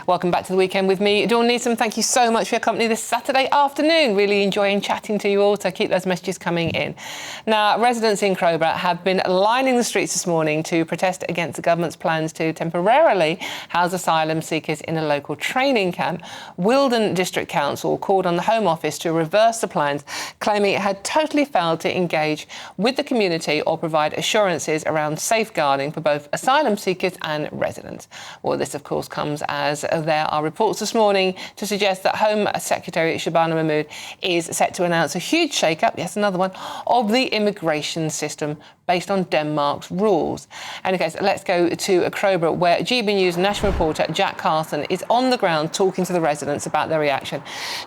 Welcome back to the weekend with me, Dawn Neeson. Thank you so much for your company this Saturday afternoon. Really enjoying chatting to you all, so keep those messages coming in. Now, residents in Crowborough have been lining the streets this morning to protest against the government's plans to temporarily house asylum seekers in a local training camp. Wilden District Council called on the Home Office to reverse the plans, claiming it had totally failed to engage with the community or provide assurances around safeguarding for both asylum seekers and residents. Well, this, of course, comes as there are reports this morning to suggest that Home Secretary Shabana Mahmood is set to announce a huge shake-up, yes, another one, of the immigration system based on Denmark's rules. And okay, so let's go to Crowborough, where GB News national reporter Jack Carson is on the ground talking to the residents about their reaction.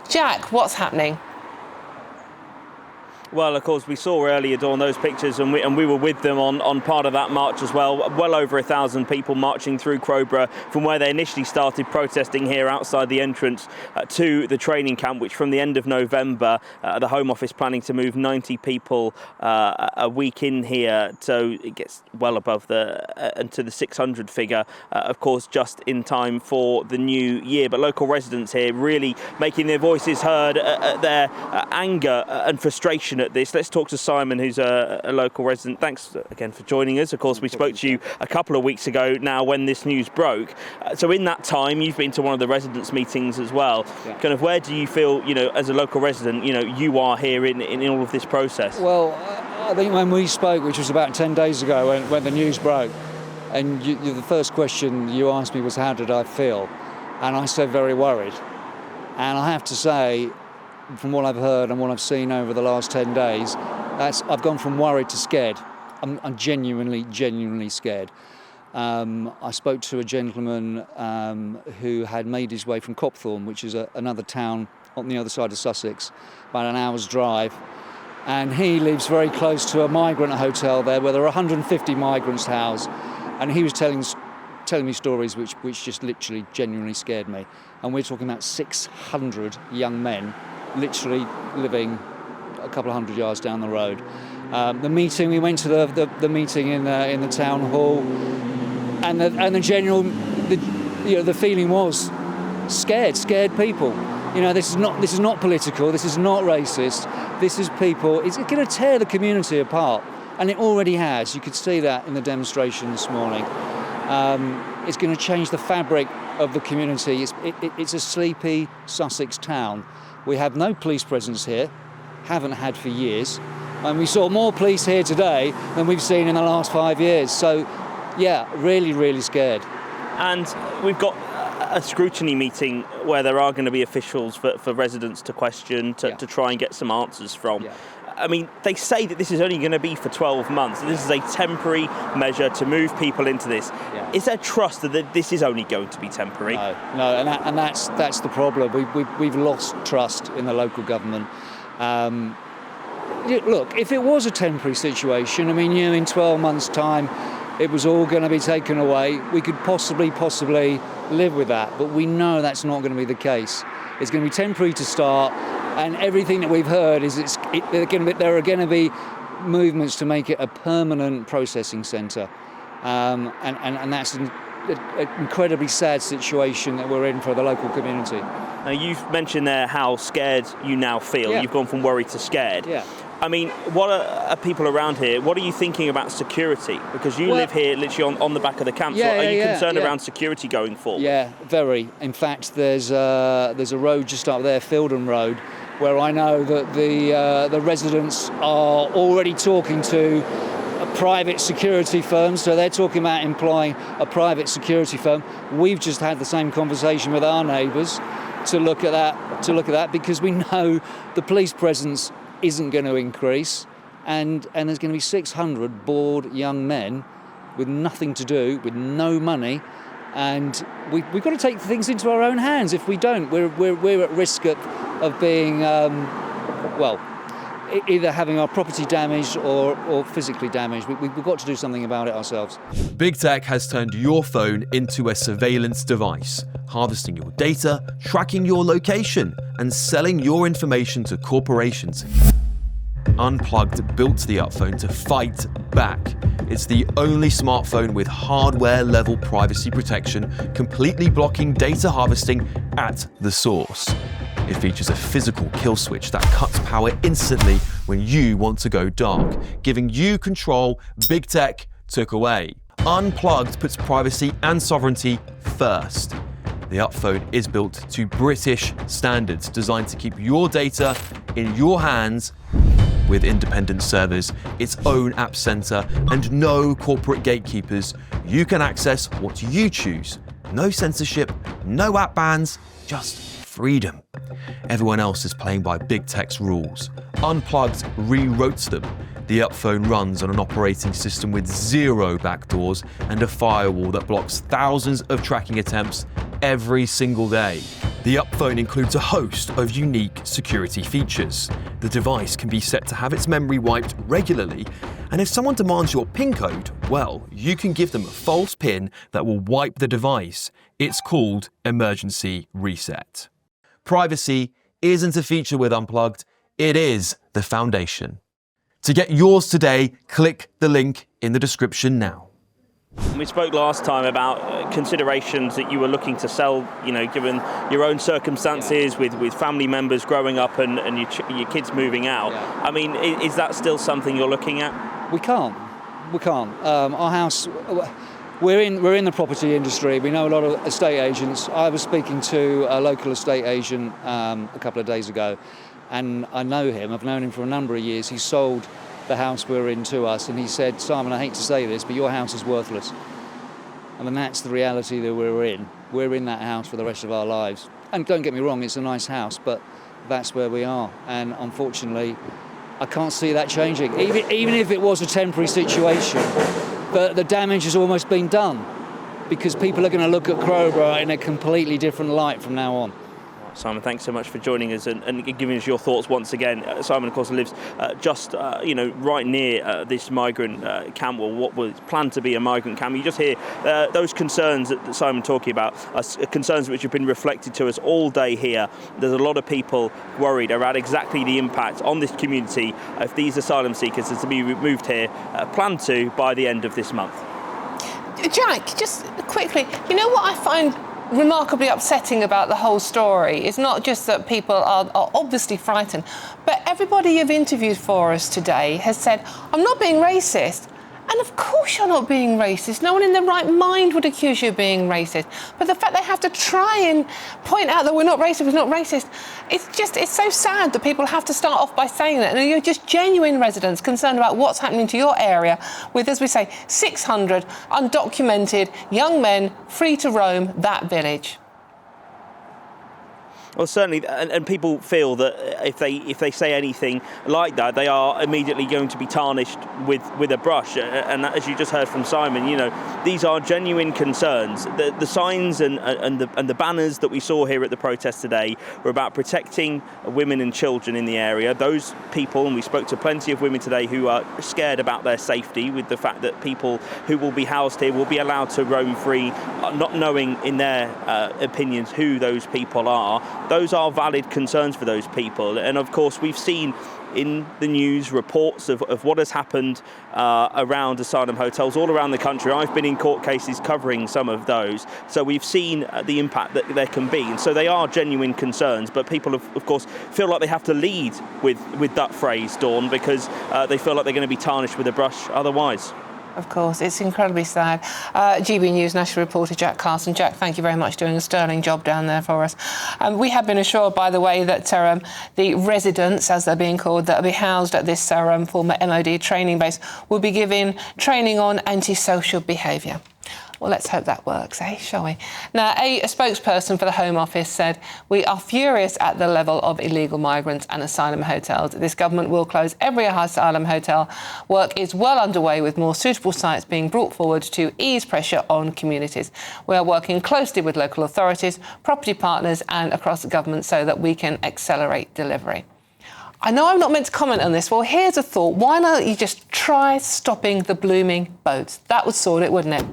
Jack, what's happening? Well, of course, we saw earlier, Dawn, those pictures, and we were with them on part of that march as well. Well over 1,000 people marching through Crowborough from where they initially started protesting here outside the entrance to the training camp, which from the end of November, the Home Office planning to move 90 people a week in here. So it gets well above and to the 600 figure, of course, just in time for the new year. But local residents here really making their voices heard, their anger and frustration at this. Let's talk to Simon, who's a local resident. Thanks again for joining us. Of course, we spoke to you a couple of weeks ago now when this news broke. So in that time, you've been to one of the residents' meetings as well. Yeah. Kind of where do you feel, as a local resident, you are here in all of this process? Well, I think when we spoke, which was about 10 days ago when the news broke, and the first question you asked me was how did I feel? And I said very worried. And I have to say, from what I've heard and what I've seen over the last 10 days, I've gone from worried to scared. I'm genuinely scared. I spoke to a gentleman who had made his way from Copthorne, which is another town on the other side of Sussex, about an hour's drive. And he lives very close to a migrant hotel there where there are 150 migrants housed. And he was telling me stories which just literally genuinely scared me. And we're talking about 600 young men literally living a couple of hundred yards down the road. The meeting, we went to the meeting in the town hall, and the feeling was scared people. This is not political. This is not racist. This is people. It's going to tear the community apart, and it already has. You could see that in the demonstration this morning. It's going to change the fabric of the community. It's a sleepy Sussex town. We have no police presence here, haven't had for years. And we saw more police here today than we've seen in the last 5 years. So, yeah, really scared. And we've got a scrutiny meeting where there are going to be officials for residents to question, to try and get some answers from. Yeah. I mean, they say that this is only going to be for 12 months. This is a temporary measure to move people into this. Yeah. Is there trust that this is only going to be temporary? No, and that's the problem. We've lost trust in the local government. Look, if it was a temporary situation, in 12 months' time, it was all going to be taken away, we could possibly live with that. But we know that's not going to be the case. It's going to be temporary to start. And everything that we've heard is there are going to be movements to make it a permanent processing centre. And that's an incredibly sad situation that we're in for the local community. Now, you've mentioned there how scared you now feel. Yeah. You've gone from worried to scared. Yeah. What are people around here? What are you thinking about security? Because you live here literally on the back of the camp. So are you concerned around security going forward? Yeah, very. In fact, there's a road just up there, Filden Road, where I know that the residents are already talking to a private security firm, so they're talking about employing a private security firm. We've just had the same conversation with our neighbours to look at that because we know the police presence isn't going to increase, and there's going to be 600 bored young men with nothing to do, with no money, and we've got to take things into our own hands. If we don't, we're at risk of being either having our property damaged or physically damaged. We've got to do something about it ourselves. Big Tech has turned your phone into a surveillance device, harvesting your data, tracking your location, and selling your information to corporations. Unplugged built the Upphone to fight back. It's the only smartphone with hardware-level privacy protection, completely blocking data harvesting at the source. It features a physical kill switch that cuts power instantly when you want to go dark, giving you control big tech took away. Unplugged puts privacy and sovereignty first. The Upphone is built to British standards, designed to keep your data in your hands with independent servers, its own app center, and no corporate gatekeepers. You can access what you choose. No censorship, no app bans, just freedom. Everyone else is playing by big tech's rules. Unplugged rewrote them. The Upphone runs on an operating system with 0 backdoors and a firewall that blocks thousands of tracking attempts every single day. The Upphone includes a host of unique security features. The device can be set to have its memory wiped regularly, and if someone demands your PIN code, well, you can give them a false PIN that will wipe the device. It's called Emergency Reset. Privacy isn't a feature with Unplugged, it is the foundation. To get yours today, click the link in the description now. We spoke last time about considerations that you were looking to sell, given your own circumstances with family members growing up and your kids moving out. Yeah. I mean, is that still something you're looking at? We can't. Our house, we're in the property industry. We know a lot of estate agents. I was speaking to a local estate agent a couple of days ago, and I know him. I've known him for a number of years. He sold the house we're in to us, and he said, "Simon, I hate to say this, but your house is worthless." I mean, that's the reality that we're in. We're in that house for the rest of our lives. And don't get me wrong, it's a nice house, but that's where we are. And unfortunately, I can't see that changing. Even if it was a temporary situation, but the damage has almost been done, because people are going to look at Crowborough in a completely different light from now on. Simon, thanks so much for joining us and giving us your thoughts once again. Simon, of course, lives just right near this migrant camp, or what was planned to be a migrant camp. You just hear those concerns that Simon talking about, concerns which have been reflected to us all day here. There's a lot of people worried about exactly the impact on this community if these asylum seekers are to be moved here, planned to by the end of this month. Jack, just quickly, you know what I find remarkably upsetting about the whole story is not just that people are obviously frightened, but everybody you've interviewed for us today has said, "I'm not being racist." And of course you're not being racist. No one in their right mind would accuse you of being racist. But the fact they have to try and point out that we're not racist, it's so sad that people have to start off by saying that. And you're just genuine residents concerned about what's happening to your area with, as we say, 600 undocumented young men free to roam that village. Well, certainly, and people feel that if they say anything like that, they are immediately going to be tarnished with a brush. And as you just heard from Simon, these are genuine concerns. The signs and the banners that we saw here at the protest today were about protecting women and children in the area. Those people, and we spoke to plenty of women today who are scared about their safety with the fact that people who will be housed here will be allowed to roam free, not knowing in their opinions who those people are. Those are valid concerns for those people. And of course, we've seen in the news reports of what has happened around asylum hotels all around the country. I've been in court cases covering some of those. So we've seen the impact that there can be. And so they are genuine concerns. But people, of course, feel like they have to lead with that phrase, Dawn, because they feel like they're going to be tarnished with a brush otherwise. Of course, it's incredibly sad. GB News national reporter Jack Carson. Jack, thank you very much for doing a sterling job down there for us. We have been assured, by the way, that the residents, as they're being called, that will be housed at this former MOD training base will be given training on antisocial behaviour. Well, let's hope that works, shall we? Now, a spokesperson for the Home Office said, "We are furious at the level of illegal migrants and asylum hotels. This government will close every asylum hotel. Work is well underway with more suitable sites being brought forward to ease pressure on communities. We are working closely with local authorities, property partners and across the government so that we can accelerate delivery." I know I'm not meant to comment on this. Well, here's a thought. Why don't you just try stopping the blooming boats? That would sort it, wouldn't it?